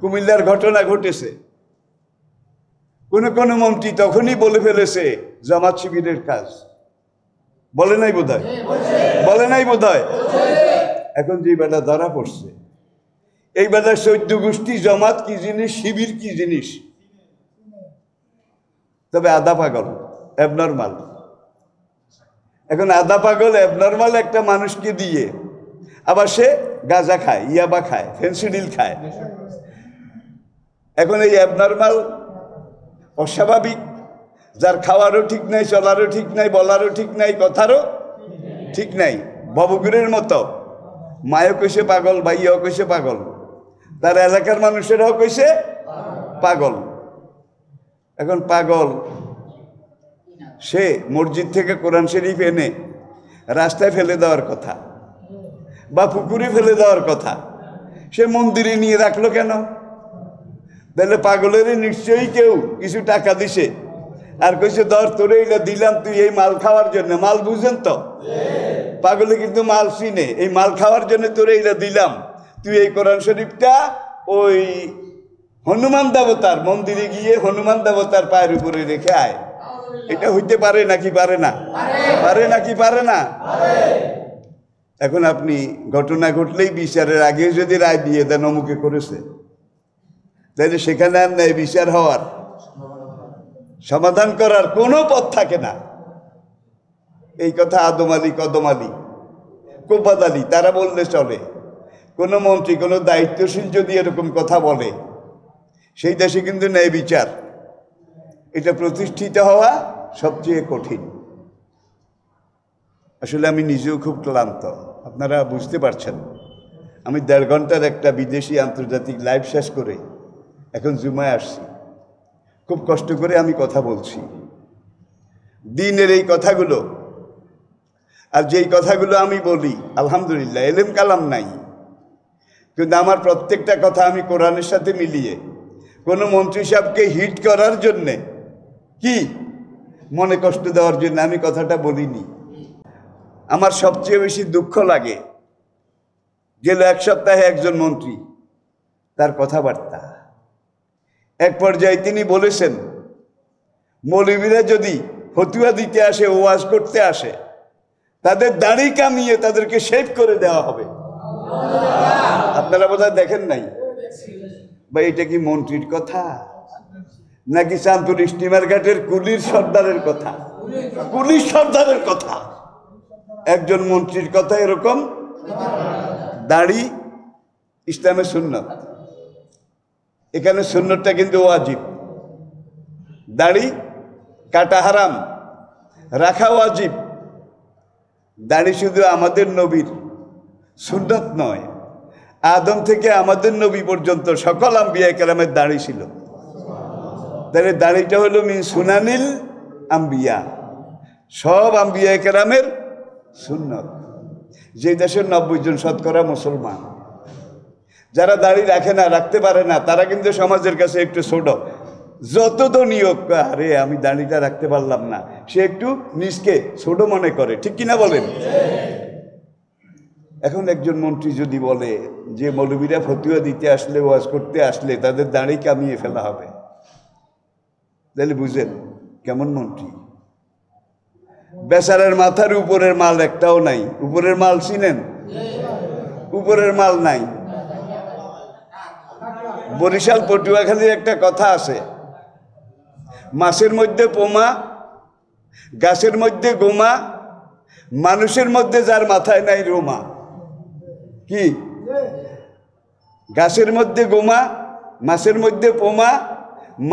কুমিল্লার ঘটনা ঘটেছে। কোন মন্ত্রী তখনই বলে ফেলেছে জামাত শিবিরের কাজ। বলে নাই বোধহয়, বলে নাই বোধহয়। এখন যে বেটা ধরা পড়ছে, এই বেটার 14 গোষ্ঠী জামাত কি জিনিস, শিবির কি জিনিস। তবে আধা পাগল, অ্যাবনর্মাল। এখন আধা পাগল অ্যাবনর্মাল একটা মানুষকে দিয়ে আবার সে গাঁজা খায়, ইয়াবা খায়, ফেন্সিডিল খায়। এখন এই অ্যাবনর্মাল, অস্বাভাবিক, যার খাওয়ারও ঠিক নাই, চলারও ঠিক নাই, বলারও ঠিক নাই, কথারও ঠিক নাই, ভবগুরের মতো। মায়ও কইছে পাগল, ভাইয়াও কইছে পাগল, তার এলাকার মানুষেরাও কইছে পাগল। এখন পাগল সে মসজিদ থেকে কোরআন শরীফ এনে রাস্তায় ফেলে দেওয়ার কথা বা পুকুরে ফেলে দেওয়ার কথা, সে মন্দিরে নিয়ে রাখলো কেন? তাহলে পাগলের নিশ্চয়ই কেউ কিছু টাকা দিছে আর কইছে ধর তোরে এইটা দিলাম তুই এই মাল খাওয়ার জন্য। মাল বুঝেন তো, পাগলে কিন্তু মাল চিনে। এই মাল খাওয়ার জন্য তোরে এইটা দিলাম, তুই এই কোরআন শরীফটা ওই হনুমান দেবতার মন্দিরে গিয়ে হনুমান দেবতার পায়ের উপরে রেখে আয়। এটা হইতে পারে নাকি পারে না? পারে নাকি পারে না? এখন আপনি ঘটনা ঘটলেই বিচারের আগে যদি রায় দিয়ে দেন অমুকে করেছে, তাহলে সেখানে আর নেই বিচার হওয়ার, সমাধান করার কোনো পথ থাকে না। এই কথা আদম আলী, কদম আলী, কোপাদ আলী তারা বললে চলে। কোনো মন্ত্রী, কোনো দায়িত্বশীল যদি এরকম কথা বলে, সেই দেশে কিন্তু ন্যায় বিচার এটা প্রতিষ্ঠিত হওয়া সবচেয়ে কঠিন। আসলে আমি নিজেও খুব ক্লান্ত, আপনারা বুঝতে পারছেন। আমি 1.5 ঘন্টার একটা বিদেশি আন্তর্জাতিক লাইভ শেষ করে এখন জুমায় আসছি। খুব কষ্ট করে আমি কথা বলছি দিনের এই কথাগুলো। আর যেই কথাগুলো আমি বলি আলহামদুলিল্লাহ এলেম কালাম নাই, কিন্তু আমার প্রত্যেকটা কথা আমি কোরআনের সাথে মিলিয়ে কোনো মন্ত্রী সাহেবকে হিট করার জন্যে কি মনে কষ্ট দেওয়ার জন্য আমি কথাটা বলিনি। আমার সবচেয়ে বেশি দুঃখ লাগে গেল 1 সপ্তাহে একজন মন্ত্রী, তার কথাবার্তা, এক পর্যায়ে তিনি বলেছেন মৌলবীরা যদি ফতুয়া দিতে আসে, ওয়াজ করতে আসে, তাদের দাড়ি কামিয়ে তাদেরকে শেভ করে দেওয়া হবে। আপনারা বোধহয় দেখেন নাই বা এটা কি মন্ত্রীর কথা নাকি চাঁদপুর স্টিমার ঘাটের কুলির সর্দারের কথা? কুলির সর্দারের কথা, একজন মন্ত্রীর কথা এরকম। দাড়ি ইসলামের সুন্নত, এখানে সুন্নতটা কিন্তু ওয়াজিব। দাড়ি কাটা হারাম, রাখা ওয়াজিব। দাড়ি শুধু আমাদের নবীর সুন্নত নয়, আদম থেকে আমাদের নবী পর্যন্ত সকল আম্বিয়া কেরামের দাড়ি ছিল। তাহলে দাড়িটা হলো মিন সুনানিল আম্বিয়া, সব আম্বিয়া কেরামের সুন্নত। যে দেশের 90 জন শতকরা মুসলমান, যারা দাড়ি রাখে না, রাখতে পারে না, তারা কিন্তু সমাজের কাছে একটু ছোট। যত তো নিয়োগ, আরে আমি দাড়িটা রাখতে পারলাম না, সে একটু নিজকে ছোট মনে করে, ঠিক কিনা বলেন? এখন একজন মন্ত্রী যদি বলে যে মৌলবীরা ফতুয়া দিতে আসলে, ওয়াজ করতে আসলে তাদের দাড়ি কামিয়ে ফেলা হবে, তাহলে বুঝেন কেমন মন্ত্রী। বেচারার মাথার উপরের মাল একটাও নাই। উপরের মাল চিনেন? উপরের মাল নাই। বরিশাল পটুয়াখালীর একটা কথা আছে, মাছের মধ্যে পোমা, গাছের মধ্যে গোমা, মানুষের মধ্যে যার মাথায় নাই রোমা। কি? গাছের মধ্যে গোমা, মাছের মধ্যে পোমা,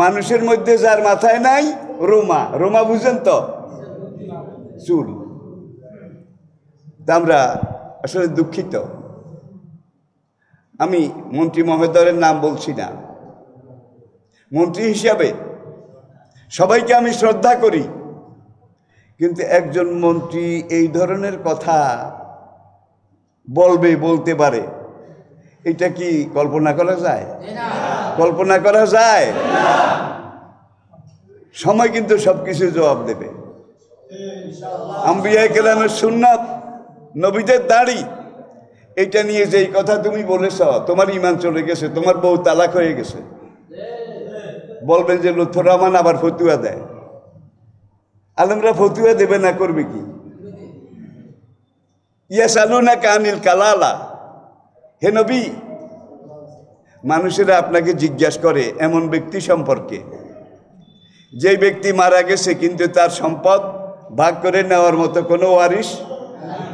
মানুষের মধ্যে যার মাথায় নাই রোমা। রোমা বুঝেন তো? চুল। আমরা আসলে দুঃখিত, আমি মন্ত্রী মহোদয়ের নাম বলছি না। মন্ত্রী হিসাবে সবাইকে আমি শ্রদ্ধা করি, কিন্তু একজন মন্ত্রী এই ধরনের কথা বলবে, বলতে পারে, এটা কি কল্পনা করা যায়? কল্পনা করা যায়? সময় কিন্তু সবকিছু জবাব দেবে। আম্বিয়া কেরামের সুন্নাত, নবীদের দাড়ি, এটা নিয়ে যে এই কথা তুমি বলেছ, তোমার ইমান চলে গেছে, তোমার বউ তালাক হয়ে গেছে, বলবেন যে লুৎফর রহমান আবার ফতুয়া দেয়। আলেমরা ফতুয়া দেবে না, করবে কি? ইয়াসালুনাকা আনিল কালালা, হে নবী, মানুষেরা আপনাকে জিজ্ঞাসা করে এমন ব্যক্তি সম্পর্কে যে ব্যক্তি মারা গেছে কিন্তু তার সম্পদ ভাগ করে নেওয়ার মতো কোনো ওয়ারিশ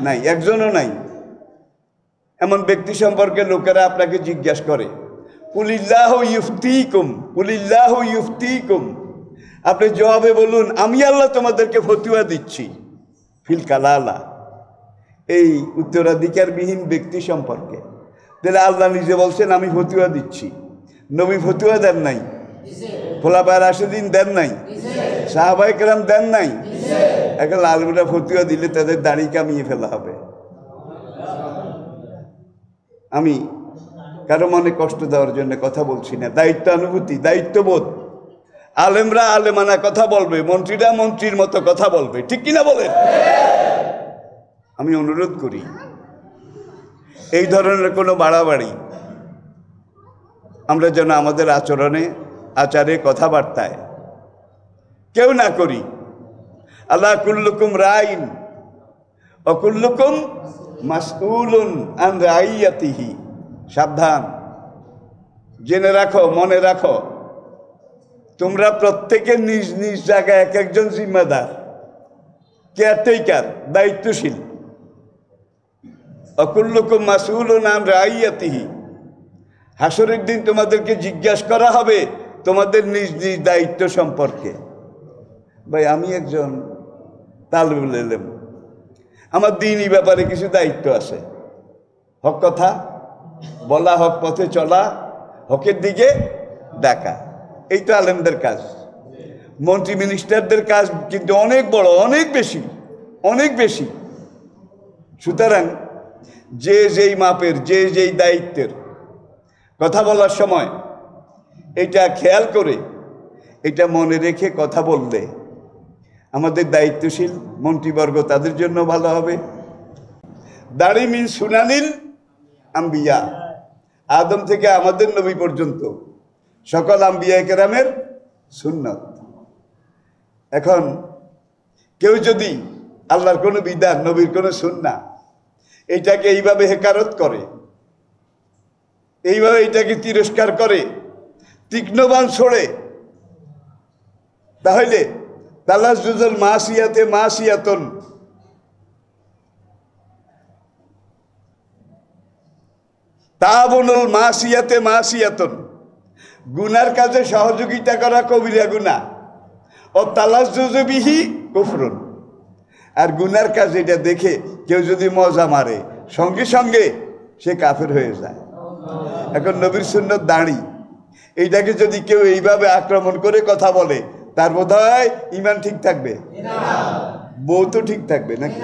নাই, একজনও নাই। এমন ব্যক্তি সম্পর্কে লোকেরা আপনাকে জিজ্ঞাসা করে। কুলিল্লাহু ইফতিকুম, কুলিল্লাহু ইফতিকুম, আপনি জবাবে বলুন আমি আল্লাহ তোমাদেরকে ফতুয়া দিচ্ছি ফিল কালালা, এই উত্তরাধিকারবিহীন ব্যক্তি সম্পর্কে। তাহলে আল্লাহ নিজে বলছেন আমি ফতুয়া দিচ্ছি, নবী ফতুয়া দেন নাই, খোলাফায়ে রাশিদিন দেন নাই, সাহাবায়ে কেরাম দেন নাই। এখন আলেমরা ফতুয়া দিলে তাদের দাড়ি কামিয়ে ফেলা হবে। আমি কারো মনে কষ্ট দেওয়ার জন্য কথা বলছি না, দায়িত্বানুভূতি, দায়িত্ববোধ। আলেমরা আলেমানা কথা বলবে, মন্ত্রীরা মন্ত্রীর মতো কথা বলবে, ঠিক কিনা বলেন? আমি অনুরোধ করি এই ধরনের কোনো বাড়াবাড়ি আমরা যেন আমাদের আচরণে, আচারে, কথাবার্তায় কেউ না করি। আল্লাহ কুল্লুকুম রাইন ও কুল্লুকুম মাসউলুন আন রাইয়াতিহি, সাবধান, জেনে রাখো, মনে রাখো, তোমরা প্রত্যেকে নিজ নিজ জায়গায় এক একজন জিম্মাদার, কেয়ারটেকার, দায়িত্বশীল। অকুল্লুকুম মাসউলুন আন রাইয়াতিহি, হাসরের দিন তোমাদেরকে জিজ্ঞাসা করা হবে তোমাদের নিজ নিজ দায়িত্ব সম্পর্কে। ভাই আমি একজন তালেবুল ইলম, আমার দ্বীনি ব্যাপারে কিছু দায়িত্ব আছে, হক কথা বলা, হক পথে চলা, হকের দিকে ডাকা, এই তো আলেমদের কাজ। মন্ত্রী মিনিস্টারদের কাজ কিন্তু অনেক বড়, অনেক বেশি, অনেক বেশি। সুতরাং যে যেই মাপের, যে যেই দায়িত্বের কথা বলার সময় এটা খেয়াল করে, এটা মনে রেখে কথা বললে আমাদের দায়িত্বশীল মন্ত্রীবর্গ তাদের জন্য ভালো হবে। দাড়ি মিন সুনানিল আম্বিয়া, আদম থেকে আমাদের নবী পর্যন্ত সকল আম্বিয়া কেরামের সুন্নত। এখন কেউ যদি আল্লাহর কোনো বিধান, নবীর কোনো সুন্নাহ, এইটাকে এইভাবে হেকারত করে, এইভাবে এটাকে তিরস্কার করে, তীক্ষ্ণবান ছড়ে, তাহলে তালাজ্জুজুল মাসিয়াতে মাসিয়াতুন, তাবুনুল মাসিয়াতে মাসিয়াতুন, গুনার কাজে সহযোগিতা করা কবিরা গুনাহ, ও তালাজ্জুজু বিহি কুফরুন, আর গুনার কাজ এটা দেখে কেউ যদি মজা মারে সঙ্গে সঙ্গে সে কাফের হয়ে যায়। এখন নবীর সুন্নত দাড়ি, এইটাকে যদি কেউ এইভাবে আক্রমণ করে কথা বলে, তার বোধ হয় ইমান ঠিক থাকবে, বউ তো ঠিক থাকবে নাকি?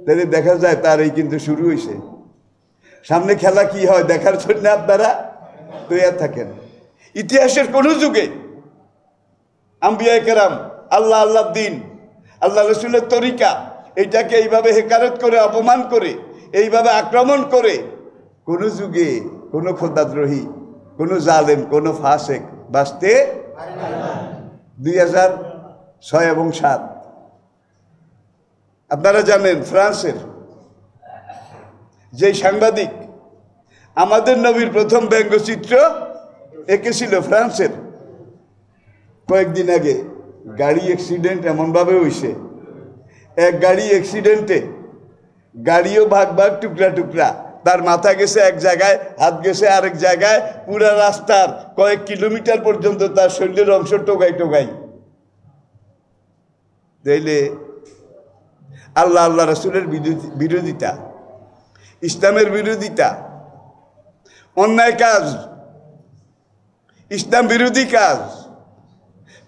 তাহলে দেখা যায় তার এই কিন্তু শুরু হয়েছে। সামনে খেলা কি হয় দেখার জন্য আপনারা তৈরি থাকেন। ইতিহাসের কোন যুগে আম্বিয়া কেরাম, আল্লাহ আল্লাহ দিন, আল্লাহ রসুলের তরিকা, এইটাকে এইভাবে হেকারত করে, অপমান করে, এইভাবে আক্রমণ করে কোনো যুগে কোনো খোদাদ্রোহী, কোনো জালেম, কোনো ফাসেক বাঁচতে 2006 এবং 2007। আপনারা জানেন ফ্রান্সের যে সাংবাদিক আমাদের নবীর প্রথম ব্যঙ্গচিত্র এঁকেছিল, ফ্রান্সের, কয়েকদিন আগে গাড়ি অ্যাক্সিডেন্ট এমনভাবে হয়েছে, এক গাড়ি অ্যাক্সিডেন্টে গাড়িও ভাগ ভাগ, টুকরা টুকরা, তার মাথা গেছে এক জায়গায়, হাত গেছে আরেক জায়গায়, পুরা রাস্তার কয়েক কিলোমিটার পর্যন্ত তার শরীরের অংশ টোকাই টোকাই। তাইলে আল্লাহ আল্লাহ রসুলের বিরোধিতা, ইসলামের বিরোধিতা, অন্যায় কাজ, ইসলাম বিরোধী কাজ,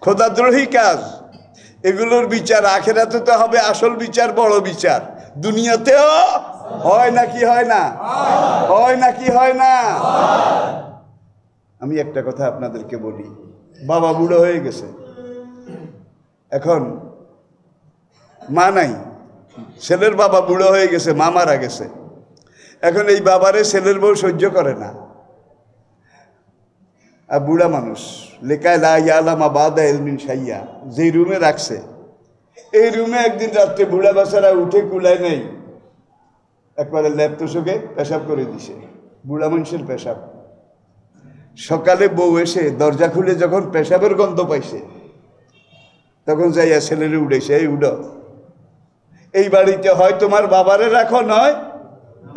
খোদাদ্রোহী কাজ, এগুলোর বিচার আখিরাতে তো হবে আসল বিচার, বড় বিচার। দুনিয়াতেও হয় নাকি হয় না? হয় নাকি হয় না? আমি একটা কথা আপনাদেরকে বলি, বাবা বুড়ো হয়ে গেছে, এখন মা নাই, ছেলের বাবা বুড়ো হয়ে গেছে, মা মারা গেছে, এখন এই বাবারে ছেলের বউ সহ্য করে না। আর বুড়া মানুষ, লেখায় লা ইয়ালামা বাদা ইলমিন শাইয়া, যে রুমে রাখছে এই রুমে একদিন রাত্রে বুড়া বাচ্চারা উঠে কুলায় নেই, একবারে ল্যাপটসকে পেশাব করে দিছে, বুড়া মানুষের পেশাব। সকালে বউ এসে দরজা খুলে যখন পেশাবের গন্ধ পাইছে তখন যাইয়া ছেলেরে উঠেছে, এই উড, এই বাড়িতে হয় তোমার বাবারে রাখো, নয়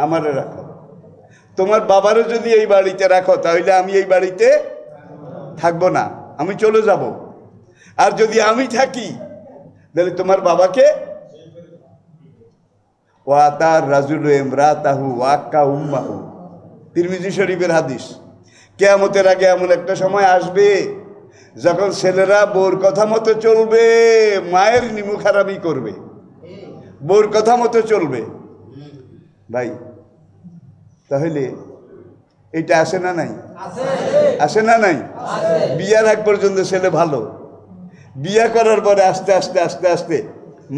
আমারে রাখো। তোমার বাবারে যদি এই বাড়িতে রাখো তাহলে আমি এই বাড়িতে থাকবো না, আমি চলে যাব। আর যদি আমি থাকি তাহলে তোমার বাবাকে। ওয়াতার রাজুল ইমরাতাহু ওয়াক্কা উম্মাহু, তিরমিজি শরীফের হাদিস। কিয়ামতের আগে এমন একটা সময় আসবে যখন ছেলেরা বউর কথা মতো চলবে, মায়ের নিমুখারামি করবে, বউর কথা মতো চলবে। ভাই তাহলে এটা আসে না নাই? আসে না নাই? বিয়ার আগ পর্যন্ত ছেলে ভালো, বিয়া করার পরে আস্তে আস্তে আস্তে আস্তে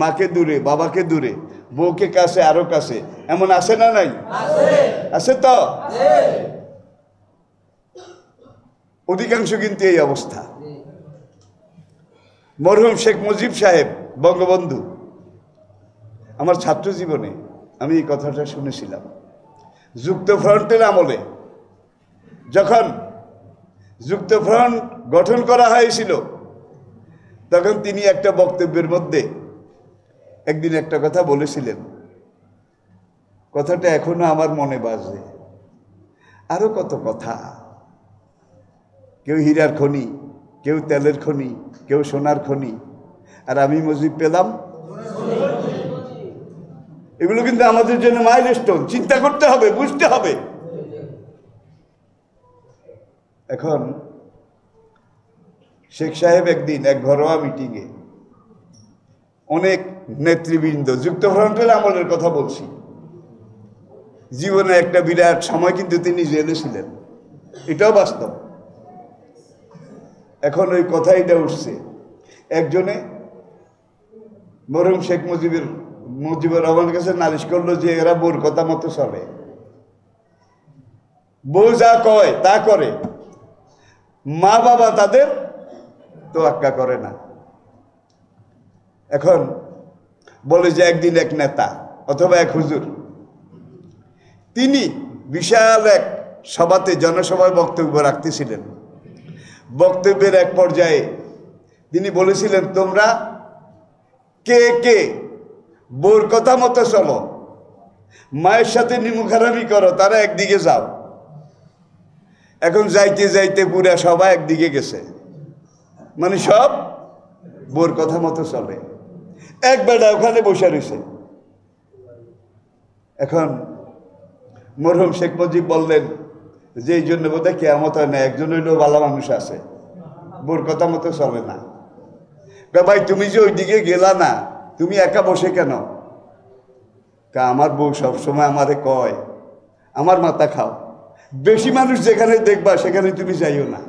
মাকে দূরে, বাবাকে দূরে, বউকে কাছে, আরো কাছে, এমন আসে না নাই? আছে তো। অধিকাংশ কিন্তু এই অবস্থা। মরহুম শেখ মুজিব সাহেব বঙ্গবন্ধু, আমার ছাত্র জীবনে আমি এই কথাটা শুনেছিলাম। যুক্তফ্রন্টের আমলে যখন যুক্তফ্রন্ট গঠন করা হয়েছিল তখন তিনি একটা বক্তব্যের মধ্যে একদিন একটা কথা বলেছিলেন, কথাটা এখনো আমার মনে বাজে। আরো কত কথা, কেউ হীরার খনি, কেউ তেলের খনি, কেউ সোনার খনি, আর আমি মুজিব পেলাম। এগুলো কিন্তু আমাদের জন্য মাইলস্টোন, চিন্তা করতে হবে, বুঝতে হবে। এখন শেখ সাহেব একদিন এক ঘরোয়া মিটিংয়ে অনেক নেতৃবৃন্দ, যুক্তফ্রন্টের আমলের কথা বলছি, জীবনে একটা বিরাট সময় কিন্তু তিনি জেলে ছিলেন, এটাও বাস্তব। এখন ওই কথাইটা উঠছে, একজনে মরহুম শেখ মুজিবুর রহমানের কাছে নালিশ করলো যে এরা বউর কথা মতো চলে, বউ যা কয় তা করে, মা বাবা তাদের তোয়াক্কা করে না। এখন বলে যে একদিন এক নেতা অথবা এক হুজুর, তিনি বিশাল এক সভাতে, জনসভায় বক্তব্য রাখতেছিলেন। বক্তব্যের এক পর্যায়ে তিনি বলেছিলেন, তোমরা কে কে বউর কথা মতো চলো, মায়ের সাথে নিমুখারামি করো, তারা একদিকে যাও। এখন যাইতে যাইতে পুরা সবাই একদিকে গেছে, মানে সব বউর কথা মতো চলে। এক বেটা ওখানে বসে রয়েছে। এখন মরহুম শেখ মুজিব বললেন যে এই জন্য বোধহয় কেয়ামত হয় না, একজন হইলেও ভালো মানুষ আছে, বউর কথা মতো চলে না। ভাই তুমি যে ওইদিকে গেলা না, তুমি একা বসে কেন? আমার বউ সবসময় আমারে কয় আমার মাথা খাও, বেশি মানুষ যেখানে দেখবা সেখানে তুমি যাইও না।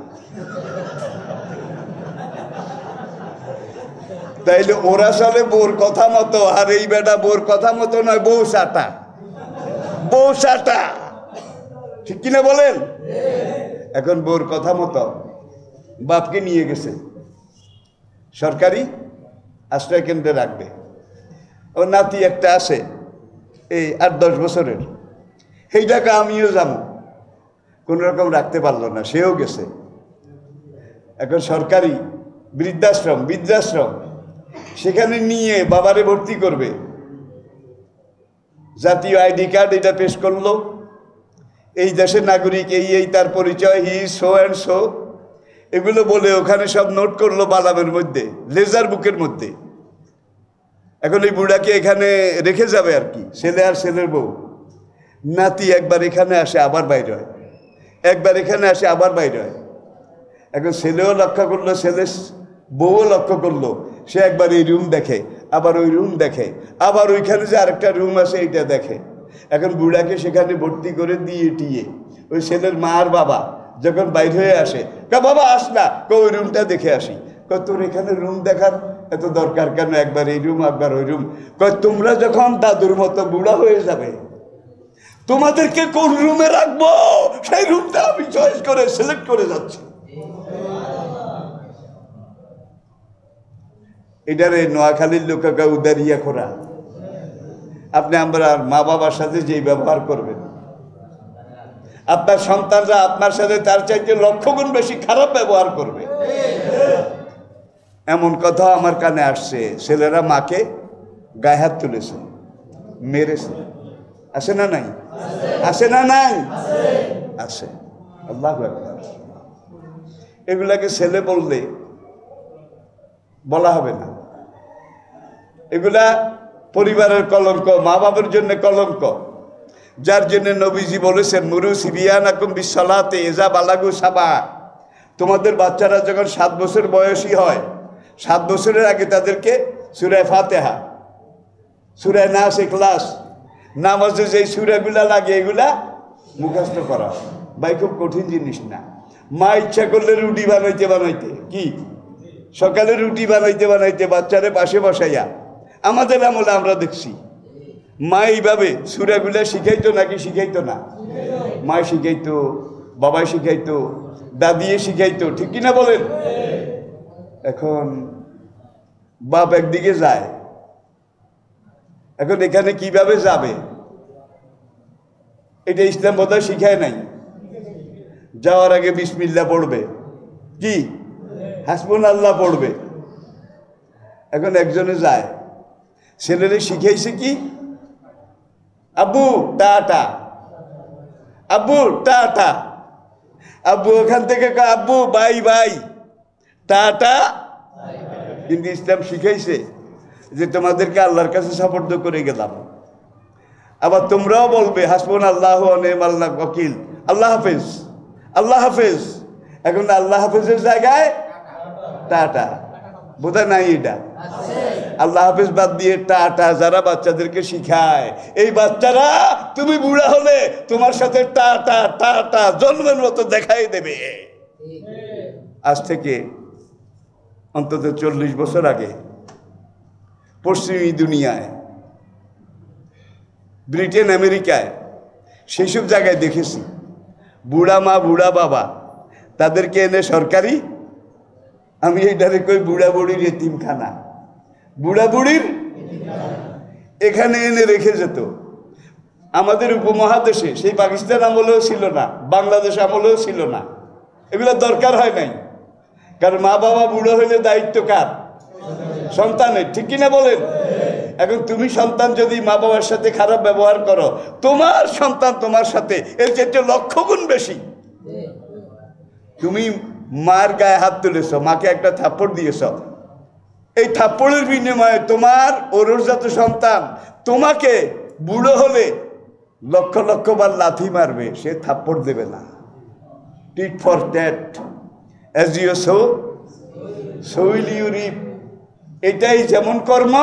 তাইলে ওরা চলে বউর কথা মতো, আর এই বেটা বউর কথা মতো নয়, বউ সাটা, বউ সাটা, ঠিক কিনা বলেন? এখন বউর কথা মতো বাপকে নিয়ে গেছে সরকারি আশ্রয় কেন্দ্রে রাখবে। ও নাতি একটা আছে এই 8-10 বছরের, সেই টাকা আমিও যাবো, কোন রকম রাখতে পারলো না, সেও গেছে। এখন সরকারি বৃদ্ধাশ্রম সেখানে নিয়ে বাবারে ভর্তি করবে। জাতীয় আইডি কার্ড এটা পেশ করলো, এই দেশের নাগরিক, এই তার পরিচয়, হি সো অ্যান্ড সো, এগুলো বলে ওখানে সব নোট করলো বালামের মধ্যে, লেজার বুকের মধ্যে। এখন এই বুড়াকে এখানে রেখে যাবে আর কি, ছেলে আর ছেলের বউ। নাতি একবার এখানে আসে আবার বাইরে হয়, একবার এখানে আসে আবার বাইরে হয়। এখন ছেলেও লক্ষ্য করলো, ছেলে বউও লক্ষ্য করলো, সে একবার এই রুম দেখে, আবার ওই রুম দেখে, আবার ওইখানে যে আরেকটা রুম আছে এইটা দেখে। এখন বুড়াকে সেখানে ভর্তি করে দিয়ে টিয়ে ওই ছেলের মা আর বাবা যখন বাইর হয়ে আসে, বাবা আস না, ওই রুমটা দেখে আসি। তোর এখানে রুম দেখার এত দরকার কেন, একবার এই রুম একবার ওই রুম। তোমরা যখন দাদুর মতো বুড়া হয়ে যাবে তোমাদেরকে কোন রুমে রাখবো সেই রুমটা আমি চয়েস করে সিলেক্ট করে যাচ্ছি। এটারে নোয়াখালীর লোককে উদারিয়া করা। আপনি আমরা মা বাবার সাথে যেই ব্যবহার করবেন, আপনার সন্তানরা আপনার সাথে তার চাইতে লক্ষ গুণ বেশি খারাপ ব্যবহার করবে। এমন কথা আমার কানে আসছে, ছেলেরা মাকে গায়ে হাত তুলেছে, মেরেছে। আছে না নাই? আছে না নাই? আছে। আল্লাহু আকবার। এগুলাকে ছেলে বললে বলা হবে না। এগুলা পরিবারের কলঙ্ক, মা বাবার জন্য কলঙ্ক। যার জন্য নবীজি বলেছেন, মুরু সিবিয়ানাকুম বিসসালাতে ইযা বালাগু সাবা। তোমাদের বাচ্চারা যখন 7 বছর বয়সী হয়, 7 বছরের আগে তাদেরকে সূরা ফাতিহা, সূরা নাস, ইখলাস, নামাজে যেই সূরাগুলা লাগে এগুলা মুখস্থ করা। ভাই খুব কঠিন জিনিস না। মা ইচ্ছা করলে রুটি বানাইতে কি সকালে রুটি বানাইতে বাচ্চারে পাশে বসাইয়া, আমাদের আমলে আমরা দেখছি মা এইভাবে সূরাগুলা শিখাইতো নাকি শিখাইতো না? মা শিখাইতো, বাবাই শিখাইতো, দাদিয়ে শিখাইতো, ঠিক কিনা বলেন? এখন বাপ একদিকে যায়, এখন এখানে কিভাবে যাবে এটা ইসলাম বোধহয় শিখায় নাই। যাওয়ার আগে বিসমিল্লাহ পড়বে, কি হাসবুনাল্লাহ পড়বে। এখন একজনে যায়, ছেলেরে শিখাইছে কি আব্বু টাটা, আব্বু টাটা। আব্বু ওখান থেকে আব্বু বাই বাই, টাটা। কিন্তু ইসলাম শিখাইছে যে তোমাদেরকে আল্লাহর কাছে সাপোর্ট করে গেলাম। আবার তোমরাও বলবে হাসবুনাল্লাহু ওয়া নি'মাল ওয়াকিল, আল্লাহ হাফেজ, আল্লাহ হাফেজ। এখন আল্লাহ হাফেজের জায়গায় টাটা বোধহয় নাই। এটা আল্লাহ হাফেজ বাদ দিয়ে টাটা যারা বাচ্চাদেরকে শিখায়, এই বাচ্চারা তুমি বুড়া হলে তোমার সাথে টাটা টাটা জন্মের মতো দেখাই দেবে। আজ থেকে অন্তত 40 বছর আগে পশ্চিমী দুনিয়ায়, ব্রিটেন, আমেরিকায়, সেই সব জায়গায় দেখেছি বুড়া মা বুড়া বাবা তাদেরকে এনে সরকারি, আমি এইটারে কই বুড়া বুড়ির এতিমখানা, বুড়া বুড়ির এখানে এনে রেখে যেত। আমাদের উপমহাদেশে সেই পাকিস্তান আমলেও ছিল না, বাংলাদেশ আমলেও ছিল না, এগুলো দরকার হয় নাই। কারণ মা বাবা বুড়ো হইলে দায়িত্ব কার? সন্তানের, ঠিক কিনা বলেন? এখন তুমি সন্তান যদি মা বাবার সাথে খারাপ ব্যবহার করো, তোমার সন্তান তোমার সাথে এর চেয়ে লক্ষ গুণ বেশি। তুমি মার গায়ে হাত তুলেছ, মাকে একটা থাপ্পড় দিয়েছ, এই থাপ্পড়ের বিনিময়ে তোমার অরুজাত সন্তান তোমাকে বুড়ো হলে লক্ষ লক্ষ বার লাথি মারবে, সে থাপ্পড় দেবে না। Tit for tat, as you sow so will you reap. এটাই যেমন কর্ম।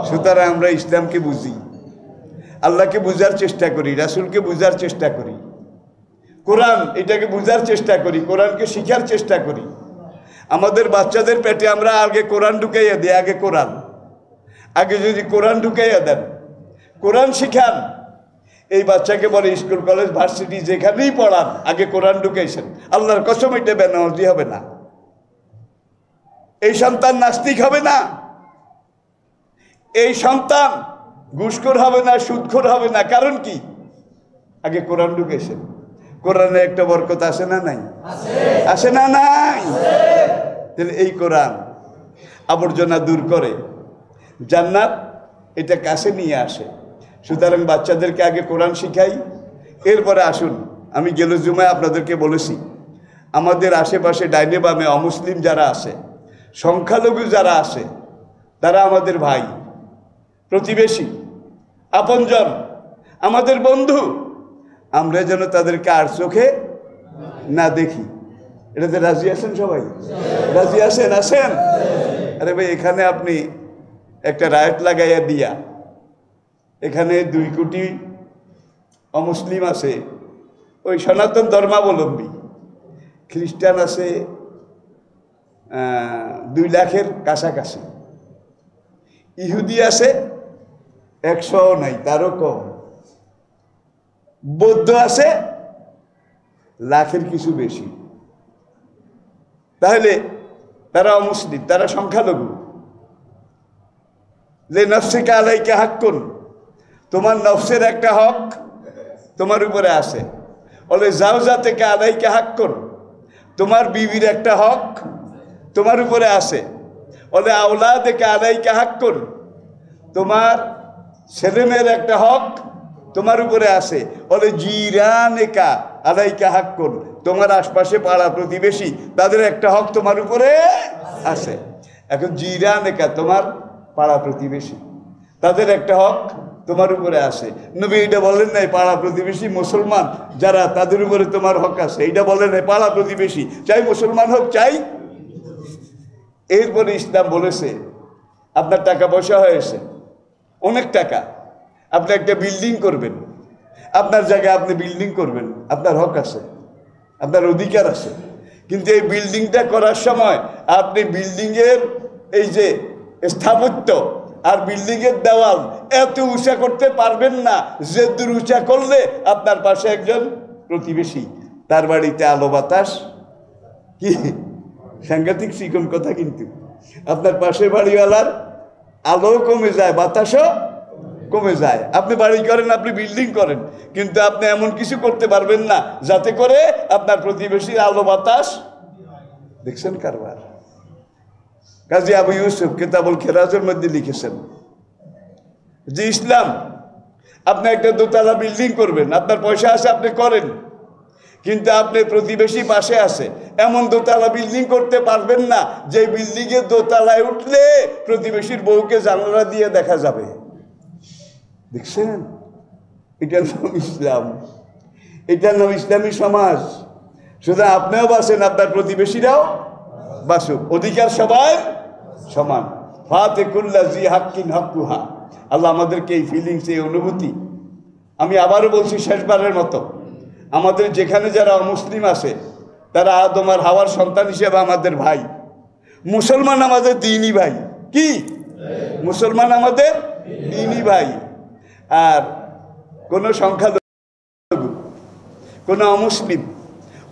সুতরাং আমরা ইসলামকে বুঝি, আল্লাহকে বুঝার চেষ্টা করি, রাসূলকে বুঝার চেষ্টা করি, কোরআন এটাকে বুঝার চেষ্টা করি, কোরআনকে শিখার চেষ্টা করি। আমাদের বাচ্চাদের পেটে আমরা আগে কোরআন ঢুকাইয়া দিই, আগে কোরআন, আগে যদি কোরআন ঢুকাইয়া দেন, কোরআন শিখান, এই বাচ্চাকে বলে স্কুল কলেজ ভার্সিটি যেখানেই পড়ান আগে কোরআন ঢুকাইছেন, আল্লাহর কসম এটা বেনামাজি হবে না, এই সন্তান নাস্তিক হবে না, এই সন্তান ঘুষখোর হবে না, সুদখোর হবে না। কারণ কি? আগে কোরআন ঢুকেছেন। কোরআনে একটা বরকত আছে না নাই? আছে না নাই? তাহলে এই কোরআন আবর্জনা দূর করে, জান্নাত এটা কাছে নিয়ে আসে। সুতরাং বাচ্চাদেরকে আগে কোরআন শিখাই, এরপরে আসুন। আমি গেল জুমায় আপনাদেরকে বলেছি, আমাদের আশেপাশে ডাইনে বামে অমুসলিম যারা আছে, সংখ্যালঘু যারা আছে, তারা আমাদের ভাই, প্রতিবেশী, আপনজন, আমাদের বন্ধু। আমরা যেন তাদেরকে আর চোখে না দেখি। এটাতে রাজি আছেন সবাই? রাজি আছেন? আসেন। আরে ভাই, এখানে আপনি একটা রায়ট লাগাইয়া দিয়া, এখানে 2 কোটি অমুসলিম আছে, ওই সনাতন ধর্মাবলম্বী, খ্রিস্টান আছে 2 লাখের কাছাকাছি, ইহুদি আছে 100 নাই, তারও কম। বৌদ্ধ আছে লাখের কিছু বেশি। তাহলে তারা অমুসলিম, তারা সংখ্যালঘু। লে নফসিকা আলাইকা হাক্কুন, তোমার নফসের একটা হক তোমার উপরে আছে। বলে জাওজাতিকা আলাইকা হাক্কুন, তোমার বিবির একটা হক তোমার উপরে আছে। বলে আওলাদিকা আলাইকা হাক্কুন, তোমার ছেলেমেয়ের একটা হক তোমার উপরে আছে। বলে জিরানিকা আলাইকা হাক্কুন, তোমার আশপাশে পাড়া প্রতিবেশী তাদের একটা হক তোমার উপরে আছে। এখন জিরানিকা তোমার পাড়া প্রতিবেশী তাদের একটা হক তোমার উপরে আছে। নবী এটা বলেন নাই পাড়া প্রতিবেশী মুসলমান যারা তাদের উপরে তোমার হক আছে, এটা বলেন নাই পাড়া প্রতিবেশী চাই মুসলমান হোক চাই। এরপরে ইসলাম বলেছে আপনার টাকা পয়সা হয়েছে অনেক টাকা, আপনি একটা বিল্ডিং করবেন, আপনার জায়গায় আপনি বিল্ডিং করবেন, আপনার হক আছে, আপনার অধিকার আছে। কিন্তু এই বিল্ডিংটা করার সময় আপনি বিল্ডিংয়ের এই যে স্থাপত্য আর বিল্ডিংয়ের দেওয়াল এত উঁচা করতে পারবেন না যে দূর উঁচা করলে আপনার পাশে একজন প্রতিবেশী তার বাড়িতে আলো বাতাস কি সাংঘাতিক চিকন কথা, কিন্তু আপনার পাশের বাড়িওয়ালার আলো কমে যায় বাতাসও কমে যায়। আপনি বাড়ি করেন, আপনি বিল্ডিং করেন, কিন্তু আপনি এমন কিছু করতে পারবেন না যাতে করে আপনার প্রতিবেশীর আলো বাতাস। দেখছেন কারবার। কাজী আবু ইউসুফ কিতাবুল খেরাজের মধ্যে লিখেছেন যে ইসলাম আপনি একটা দোতলা বিল্ডিং করবেন, আপনার পয়সা আছে আপনি করেন, কিন্তু আপনি প্রতিবেশী পাশে আছে এমন দোতলা বিল্ডিং করতে পারবেন না যে বিল্ডিংয়ের দোতলায় উঠলে প্রতিবেশীর বউকে জানালা দিয়ে দেখা যাবে। দেখছেন, এটার নাম ইসলাম, এটার নাম ইসলামী সমাজ। শুধু আপনিও বাঁচেন, আপনার প্রতিবেশীরাও বাঁচুক, অধিকার সবাই সমান। ফাতেকুল্লা জি হাক্কিন হাক্কুহা। আল্লাহ আমাদেরকে এই ফিলিংস, এই অনুভূতি, আমি আবারও বলছি শেষবারের মতো, আমাদের যেখানে যারা অমুসলিম আছে তারা আদম আর হাওয়ার সন্তান হিসেবে আমাদের ভাই। মুসলমান আমাদের দ্বীনি ভাই। কি মুসলমান আমাদের দ্বীনি ভাই। আর কোনো সংখ্যালঘু, কোনো অমুসলিম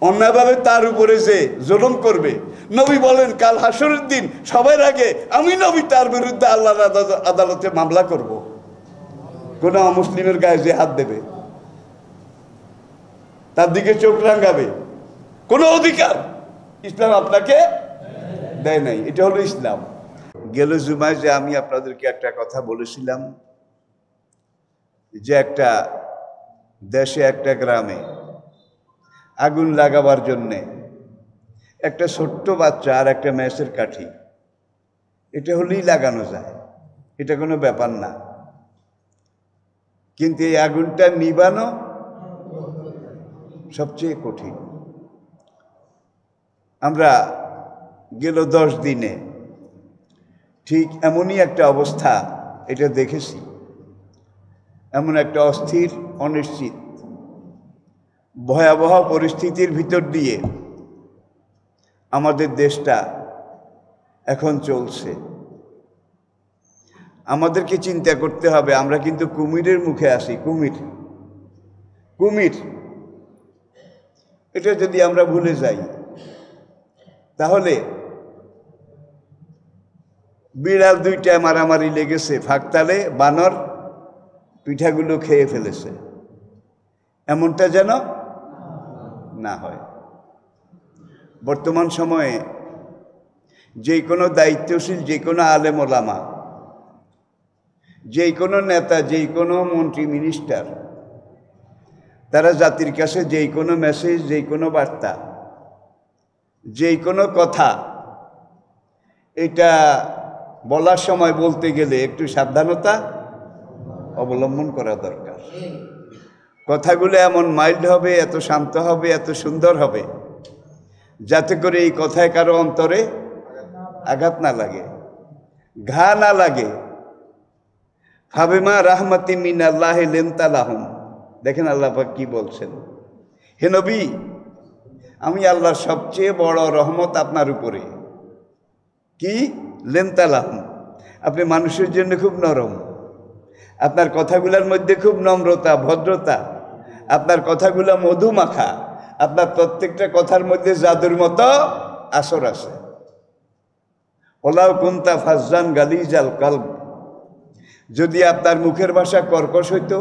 অন্যায়ভাবে তার উপরে যে জুলুম করবে, নবী বলেন কাল হাসরের দিন সবার আগে আমি নবী তার বিরুদ্ধে আল্লাহর আদালতে মামলা করব। কোনো অমুসলিমের গায়ে যে হাত দেবে, তার দিকে চোখ রাঙাবে, কোনো অধিকার ইসলাম আপনাকে দেয় নাই। এটা হলো ইসলাম। গেল জুমায় যে আমি আপনাদেরকে একটা কথা বলেছিলাম যে একটা দেশে একটা গ্রামে আগুন লাগাবার জন্যে একটা ছোট্ট বাচ্চা আর একটা ম্যাচের কাঠি, এটা হলেই লাগানো যায়, এটা কোনো ব্যাপার না। কিন্তু এই আগুনটা নিবানো সবচেয়ে কঠিন। আমরা গেল 10 দিনে ঠিক এমনই একটা অবস্থা এটা দেখেছি, এমন একটা অস্থির অনিশ্চিত ভয়াবহ পরিস্থিতির ভিতর দিয়ে আমাদের দেশটা এখন চলছে। আমাদেরকে চিন্তা করতে হবে, আমরা কিন্তু কুমিরের মুখে আসি। কুমির কুমির এটা যদি আমরা ভুলে যাই তাহলে বিড়াল দুইটায় মারামারি লেগেছে, ফাঁকতালে বানর পিঠাগুলো খেয়ে ফেলেছে, এমনটা যেন না হয়। বর্তমান সময়ে যে কোনো দায়িত্বশীল, যে কোনো আলেম ওলামা, যে কোনো নেতা, যে কোনো মন্ত্রী মিনিস্টার, তারা জাতির কাছে যে কোনো মেসেজ, যে কোনো বার্তা, যে কোনো কথা, এটা বলার সময় বলতে গেলে একটু সাবধানতা অবলম্বন করা দরকার। কথাগুলো এমন মাইল্ড হবে, এত শান্ত হবে, এত সুন্দর হবে যাতে করে এই কথায় কারো অন্তরে আঘাত না লাগে, ঘা না লাগে। ফাবিমা রাহমাতিন মিনাল্লাহি লিনতা লাহুম। দেখেন আল্লাহ পাক কি বলছেন, হে নবী, আমি আল্লাহর সবচেয়ে বড় রহমত আপনার উপরে। কি লিনতা লাহুম, আপনি মানুষের জন্য খুব নরম, আপনার কথাগুলোর মধ্যে খুব নম্রতা, ভদ্রতা, আপনার কথাগুলো মধু মাখা, আপনার প্রত্যেকটা কথার মধ্যে জাদুর মতো আসর আছে। ওলাও কুনতা ফাজ্জান গালিজাল কলব, যদি আপনার মুখের ভাষা কর্কশ হইতো,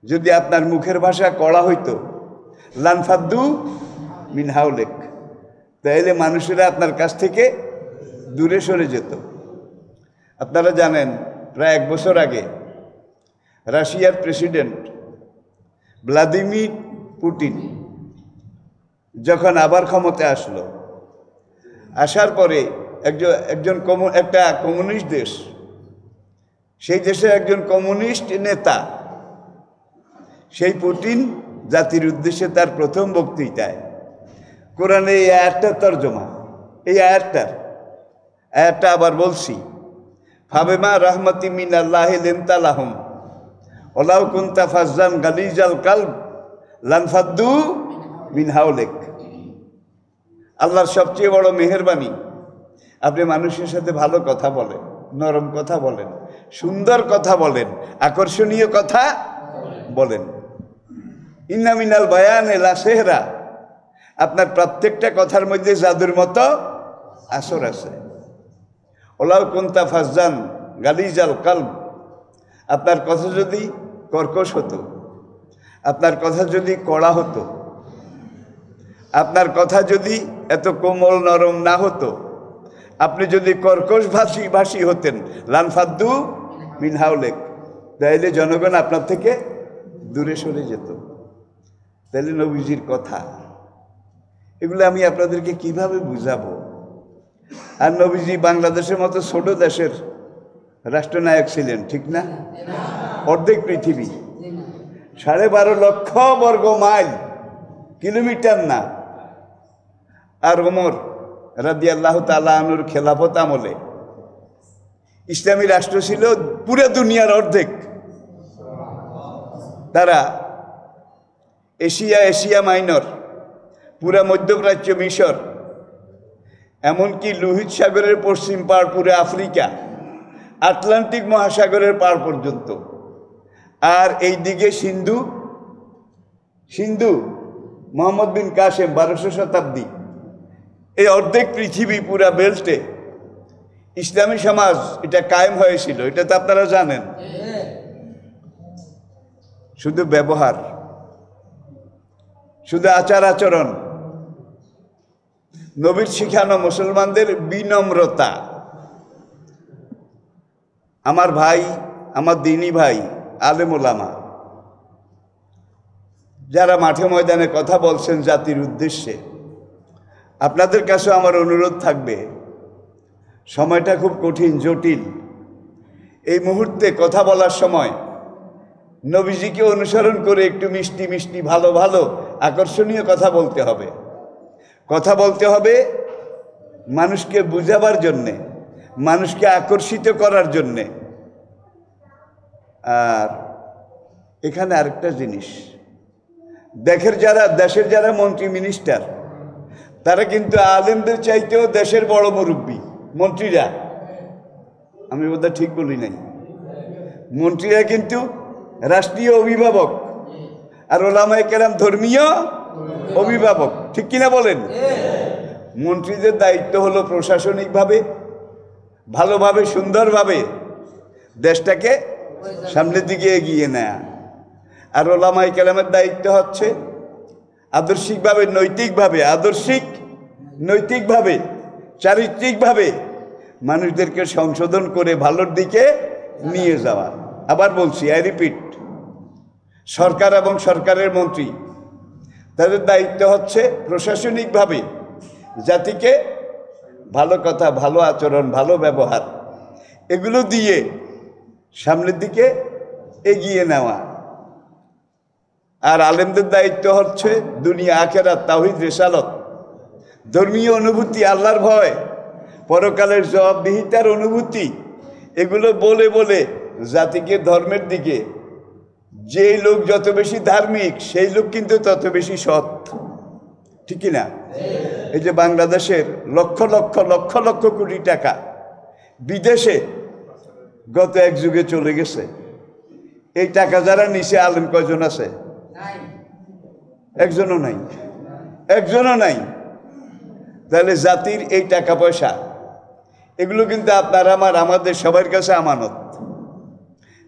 যদি আপনার মুখের ভাষা কড়া হইতো, লানফাদ্দু মিন হাওলেক, তাইলে মানুষেরা আপনার কাছ থেকে দূরে সরে যেত। আপনারা জানেন প্রায় 1 বছর আগে রাশিয়ার প্রেসিডেন্ট ভ্লাদিমির পুতিন যখন আবার ক্ষমতায় আসলো, আসার পরে একটা কমিউনিস্ট দেশ, সেই দেশের একজন কমিউনিস্ট নেতা, সেই পুতিন জাতির উদ্দেশ্যে তার প্রথম বক্তৃতায় কোরআনে এই আয়াতটার তর্জমা, এই আয়াতটা আবার বলছি, ফাবেমা রাহমাতি মিনাল্লাহি লিনতা লাহুম ওয়ালাউ কুনতা ফাজ্জান গালিজাল কলব লানফাদ্দু মিন হাওলিক। আল্লাহর সবচেয়ে বড় মেহেরবানি, আপনি মানুষের সাথে ভালো কথা বলেন, নরম কথা বলেন, সুন্দর কথা বলেন, আকর্ষণীয় কথা বলেন। ইন্না মিনাল বায়ানে লা সেহরা, আপনার প্রত্যেকটা কথার মধ্যে জাদুর মতো আসর আছে। ওলাউ কুনতা ফাজ্জান গালিজাল কলব, আপনার কথা যদি কর্কশ হতো, আপনার কথা যদি কড়া হতো, আপনার কথা যদি এত কোমল নরম না হতো, আপনি যদি কর্কশ ভাষী হতেন, লানফাদ্দু মিন হাওলেক, তাইলে জনগণ আপনার থেকে দূরে সরে যেত। তাইলে নবীজির কথা এগুলো আমি আপনাদেরকে কিভাবে বুঝাবো? আর নবীজি বাংলাদেশের মতো ছোট দেশের রাষ্ট্রনায়ক ছিলেন, ঠিক না? অর্ধেক পৃথিবী, 12.5 লক্ষ বর্গ মাইল, কিলোমিটার না। আর ওমর রাদিয়াল্লাহু তাআলা আনহুর খেলাফত আমলে ইসলামী রাষ্ট্র ছিল পুরো দুনিয়ার অর্ধেক। তারা এশিয়া মাইনর, পুরা মধ্যপ্রাচ্য, মিশর, এমনকি লোহিত সাগরের পশ্চিম পাড়, পুরো আফ্রিকা, আটলান্টিক মহাসাগরের পাড় পর্যন্ত, আর এই দিকে সিন্ধু মোহাম্মদ বিন কাসেম 1200 শতাব্দী, এই অর্ধেক পৃথিবী পুরা বেল্টে ইসলামী সমাজ এটা কায়েম হয়েছিল। এটা তো আপনারা জানেন। শুধু ব্যবহার, শুধু আচার আচরণ, নবীর শিখানো মুসলমানদের বিনম্রতা। আমার ভাই, আমার দিনী ভাই আলেম ওলামা যারা মাঠে ময়দানে কথা বলছেন জাতির উদ্দেশ্যে, আপনাদের কাছে আমার অনুরোধ থাকবে, সময়টা খুব কঠিন, জটিল। এই মুহূর্তে কথা বলার সময় নবীজিকে অনুসরণ করে একটু মিষ্টি মিষ্টি, ভালো ভালো, আকর্ষণীয় কথা বলতে হবে। কথা বলতে হবে মানুষকে বুঝাবার জন্যে, মানুষকে আকর্ষিত করার জন্যে। আর এখানে আরেকটা জিনিস, দেশের যারা মন্ত্রী মিনিস্টার, তারা কিন্তু আলেমদের চাইতেও দেশের বড় মুরব্বী। মন্ত্রীরা, আমি বোধহয় ঠিক বলি নাই, মন্ত্রীরা কিন্তু রাষ্ট্রীয় অভিভাবক, আর ওলামায়ে কেরাম ধর্মীয় অভিভাবক, ঠিক কিনা বলেন? মন্ত্রীদের দায়িত্ব হলো প্রশাসনিকভাবে ভালোভাবে, সুন্দরভাবে দেশটাকে সামনের দিকে এগিয়ে নেয়া। আর ওলামায়ে কেরামের দায়িত্ব হচ্ছে আদর্শিকভাবে, নৈতিকভাবে, চারিত্রিকভাবে মানুষদেরকে সংশোধন করে ভালোর দিকে নিয়ে যাওয়া। আবার বলছি, আই রিপিট, সরকার এবং সরকারের মন্ত্রী, তাদের দায়িত্ব হচ্ছে প্রশাসনিকভাবে জাতিকে ভালো কথা, ভালো আচরণ, ভালো ব্যবহার এগুলো দিয়ে সামনের দিকে এগিয়ে নেওয়া। আর আলেমদের দায়িত্ব হচ্ছে দুনিয়া আখেরাত, তাওহীদ, রিসালাত, ধর্মীয় অনুভূতি, আল্লাহর ভয়, পরকালের জবাবদিহিতার অনুভূতি, এগুলো বলে বলে জাতিকে ধর্মের দিকে, যেই লোক যত বেশি ধার্মিক সেই লোক কিন্তু তত বেশি সৎ, ঠিক না? এই যে বাংলাদেশের লক্ষ লক্ষ লক্ষ লক্ষ কোটি টাকা বিদেশে গত এক যুগে চলে গেছে, এই টাকা যারা নিচে আলেম কয়জন আছে? একজনও নাই, একজনও নাই। তাহলে জাতির এই টাকা পয়সা এগুলো কিন্তু আপনার আমাদের সবার কাছে আমানত।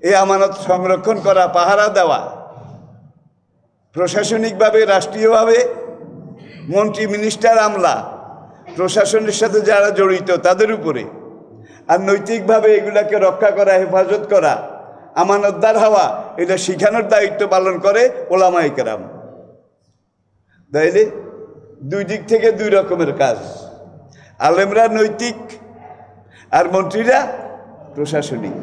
এই আমানত সংরক্ষণ করা, পাহারা দেওয়া, প্রশাসনিকভাবে, রাষ্ট্রীয়ভাবে, মন্ত্রী, মিনিস্টার, আমলা, প্রশাসনের সাথে যারা জড়িত তাদের উপরে, আর নৈতিকভাবে এগুলাকে রক্ষা করা, হেফাজত করা, আমানতদার হওয়া, এটা শিখানোর দায়িত্ব পালন করে ওলামায়ে কেরাম। তাইলে দুই দিক থেকে দুই রকমের কাজ, আলেমরা নৈতিক আর মন্ত্রীরা প্রশাসনিক।